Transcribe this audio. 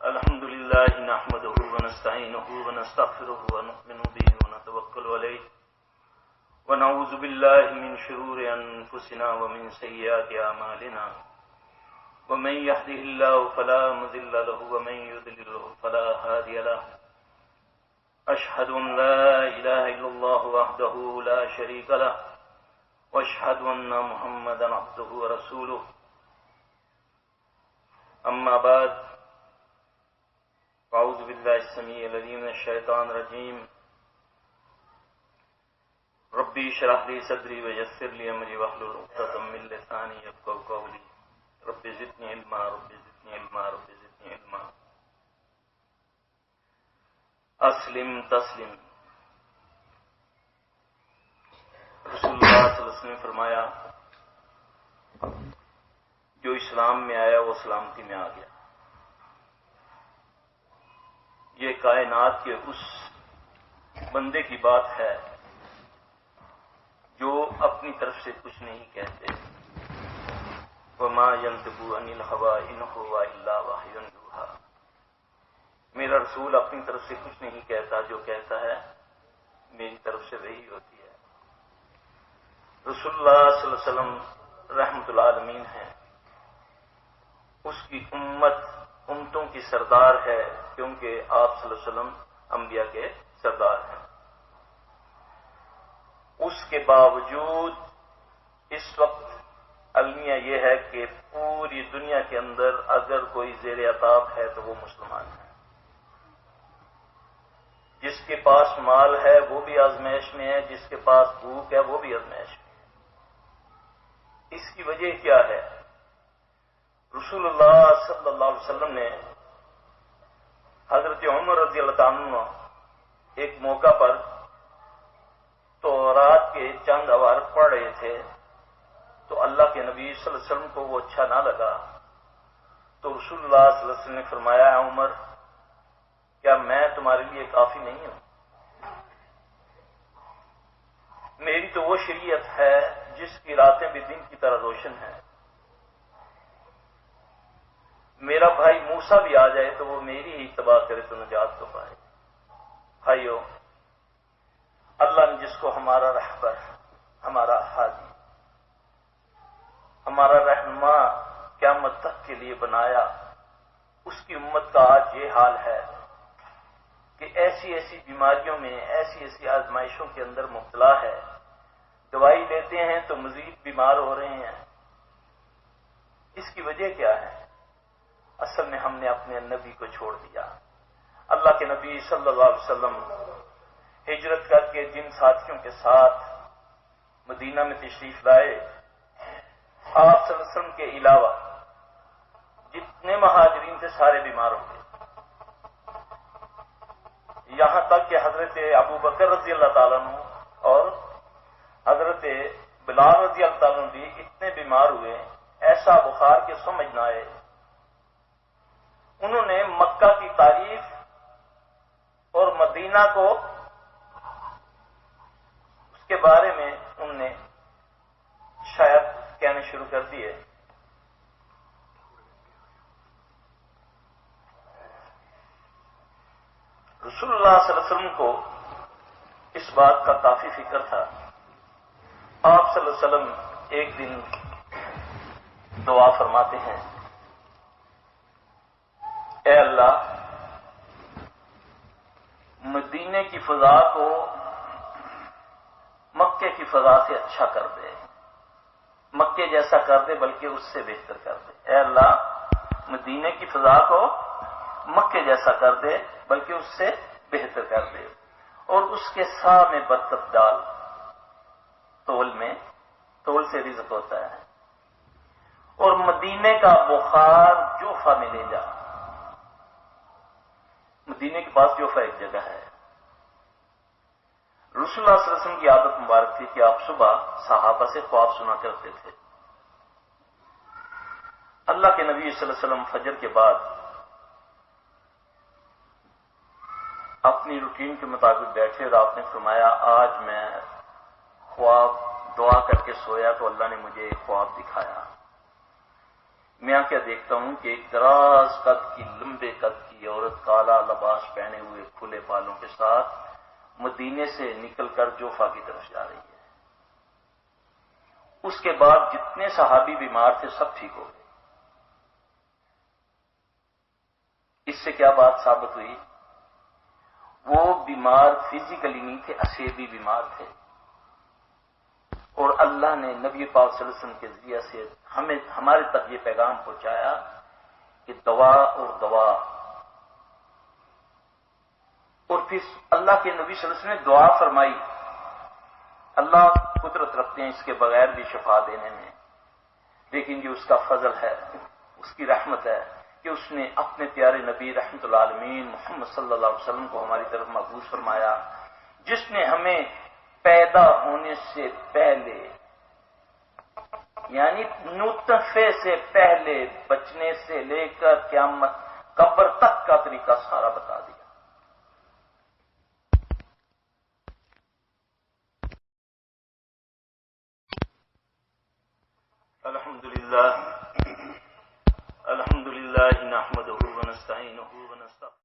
الحمد لله نحمده ونستعينه ونستغفره ونؤمن به ونتوكل عليه ونعوذ بالله من شرور أنفسنا ومن سيئات أعمالنا ومن يهده الله فلا مضل له ومن يضلل فلا هادي له أشهد أن لا إله إلا الله وحده لا شريك له وأشهد أن محمدا عبده ورسوله أما بعد أعوذ بالله السميع العليم من الشيطان الرجيم ربي اشرح لي صدري ويسر لي أمري واحلل عقدة من لساني يفقهوا قولي رب زدني علما رب زدني علما رب زدني علما اسلم تسلم. رسول اللہ صلی اللہ علیہ وسلم نے فرمایا جو اسلام میں آیا وہ سلامتی میں آ گیا. یہ کائنات کے اس بندے کی بات ہے جو اپنی طرف سے کچھ نہیں کہتے. وما ينطق عن الهوى ان هو الا وحي يوحى. میرا رسول اپنی طرف سے کچھ نہیں کہتا، جو کہتا ہے میری طرف سے وہی ہوتی ہے. رسول اللہ صلی اللہ علیہ وسلم رحمت العالمین ہیں. اس کی امتوں کی سردار ہے کیونکہ آپ صلی اللہ علیہ وسلم انبیاء کے سردار ہیں. اس کے باوجود اس وقت المیہ یہ ہے کہ پوری دنیا کے اندر اگر کوئی زیر عطاب ہے تو وہ مسلمان ہے. جس کے پاس مال ہے وہ بھی آزمائش میں ہے، جس کے پاس بھوک ہے وہ بھی آزمائش میں ہے. اس کی وجہ کیا ہے؟ رسول اللہ صلی اللہ علیہ وسلم نے حضرت عمر رضی اللہ عنہ ایک موقع پر تورات کے چند اوار پڑھ رہے تھے تو اللہ کے نبی صلی اللہ علیہ وسلم کو وہ اچھا نہ لگا تو رسول اللہ صلی اللہ علیہ وسلم نے فرمایا عمر کیا میں تمہارے لیے کافی نہیں ہوں؟ میری تو وہ شریعت ہے جس کی راتیں بھی دن کی طرح روشن ہیں. میرا بھائی موسیٰ بھی آ جائے تو وہ میری ہی اتباع کرے تو نجات تو پائے. بھائیو، اللہ نے جس کو ہمارا رہبر، ہمارا ہادی، ہمارا رہنما قیامت تک کے لیے بنایا، اس کی امت کا آج یہ حال ہے کہ ایسی ایسی بیماریوں میں، ایسی ایسی آزمائشوں کے اندر مبتلا ہے. دوائی لیتے ہیں تو مزید بیمار ہو رہے ہیں. اس کی وجہ کیا ہے؟ اصل میں ہم نے اپنے نبی کو چھوڑ دیا. اللہ کے نبی صلی اللہ علیہ وسلم ہجرت کر کے جن ساتھیوں کے ساتھ مدینہ میں تشریف لائے، آپ صلی اللہ علیہ وسلم کے علاوہ جتنے مہاجرین تھے سارے بیمار ہو گئے. یہاں تک کہ حضرت ابو بکر رضی اللہ تعالیٰ عنہ اور حضرت بلال رضی اللہ تعالیٰ عنہ بھی اتنے بیمار ہوئے، ایسا بخار کے سمجھ نہ آئے. انہوں نے مکہ کی تعریف اور مدینہ کو اس کے بارے میں انہوں نے شاید کہنے شروع کر دیے. رسول اللہ صلی اللہ علیہ وسلم کو اس بات کا کافی فکر تھا. آپ صلی اللہ علیہ وسلم ایک دن دعا فرماتے ہیں، اے اللہ مدینے کی فضا کو مکے کی فضا سے اچھا کر دے، مکے جیسا کر دے بلکہ اس سے بہتر کر دے. اے اللہ مدینے کی فضا کو مکے جیسا کر دے بلکہ اس سے بہتر کر دے، اور اس کے سا میں برکت ڈال. تول سے رزق ہوتا ہے، اور مدینے کا بخار جوفہ میں لے جا. مدینے کے پاس جوفہ ایک جگہ ہے. رسول اللہ صلی اللہ علیہ وسلم کی عادت مبارک تھی کہ آپ صبح صحابہ سے خواب سنا کرتے تھے. اللہ کے نبی صلی اللہ علیہ وسلم فجر کے بعد اپنی روٹین کے مطابق بیٹھے اور آپ نے فرمایا آج میں خواب دعا کر کے سویا تو اللہ نے مجھے ایک خواب دکھایا. میاں واقعہ دیکھتا ہوں کہ ایک دراز قد کی لمبے قد کی عورت کالا لباس پہنے ہوئے کھلے بالوں کے ساتھ مدینے سے نکل کر جوفا کی طرف جا رہی ہے۔ اس کے بعد جتنے صحابی بیمار تھے سب ٹھیک ہو گئے۔ اس سے کیا بات ثابت ہوئی؟ وہ بیمار فزیکلی نہیں تھے، اسیبی بیمار تھے، اور اللہ نے نبی پاک صلی اللہ علیہ وسلم کے ذریعے سے ہمارے تک یہ پیغام پہنچایا کہ دوا اور دوا، اور پھر اللہ کے نبی صلی اللہ علیہ وسلم نے دعا فرمائی۔ اللہ قدرت رکھتے ہیں اس کے بغیر بھی شفا دینے میں، لیکن یہ اس کا فضل ہے، اس کی رحمت ہے کہ اس نے اپنے پیارے نبی رحمت اللہ عالمین محمد صلی اللہ علیہ وسلم کو ہماری طرف مبعوث فرمایا، جس نے ہمیں پیدا ہونے سے پہلے یعنی نطفے سے پہلے بچنے سے لے کر قیامت قبر تک کا طریقہ سارا بتا دیا۔ الحمدللہ نحمدہ ونستعینہ ونستغفرہ